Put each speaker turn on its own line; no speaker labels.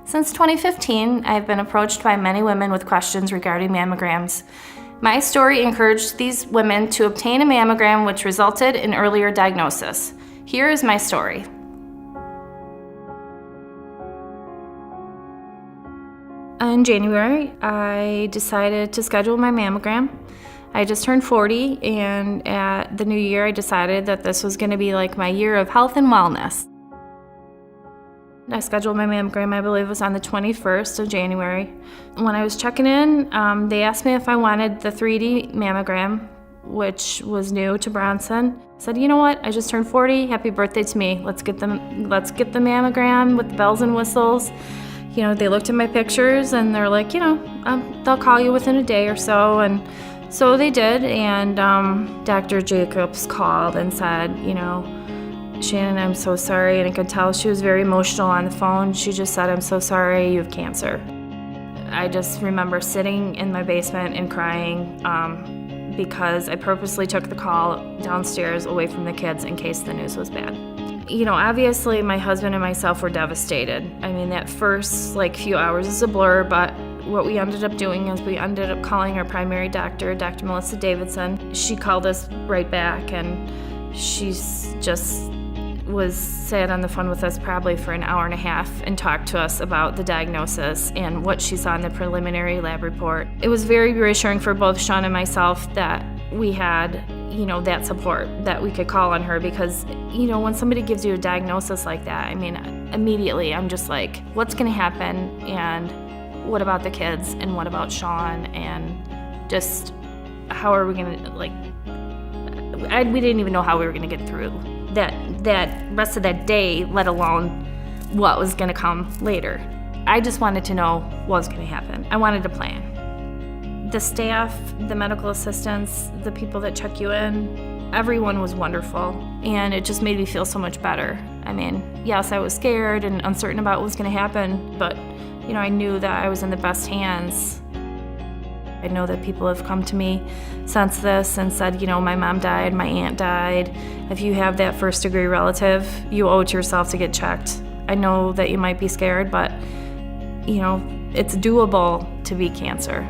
Since 2015, I've been approached by many women with questions regarding mammograms. My story encouraged these women to obtain a mammogram, which resulted in earlier diagnosis. Here is my story. In January, I decided to schedule my mammogram. I just turned 40, and at the new year, I decided that this was going to be like my year of health and wellness. I scheduled my mammogram, I believe it was on the 21st of January. When I was checking in, they asked me if I wanted the 3D mammogram, which was new to Bronson. I said, you know what, I just turned 40, happy birthday to me. Let's get the mammogram with the bells and whistles. You know, they looked at my pictures and they're like, they'll call you within a day or so. And so they did, and Dr. Jacobs called and said, Shannon, I'm so sorry, and I could tell she was very emotional on the phone. She just said, I'm so sorry, you have cancer. I just remember sitting in my basement and crying because I purposely took the call downstairs away from the kids in case the news was bad. Obviously my husband and myself were devastated. I mean, that first few hours is a blur, but what we ended up doing is we ended up calling our primary doctor, Dr. Melissa Davidson. She called us right back, and she's just sat on the phone with us probably for an hour and a half and talked to us about the diagnosis and what she saw in the preliminary lab report. It was very reassuring for both Sean and myself that we had, that support, that we could call on her, because, when somebody gives you a diagnosis like that, I mean, immediately I'm just like, what's gonna happen, and what about the kids, and what about Sean, and just how are we gonna, we didn't even know how we were gonna get through that rest of that day, let alone what was gonna come later. I just wanted to know what was gonna happen. I wanted to plan. The staff, the medical assistants, the people that check you in, everyone was wonderful, and it just made me feel so much better. I mean, yes, I was scared and uncertain about what was gonna happen, but I knew that I was in the best hands. I know that people have come to me since this and said, my mom died, my aunt died. If you have that first-degree relative, you owe it to yourself to get checked. I know that you might be scared, but, it's doable to beat cancer.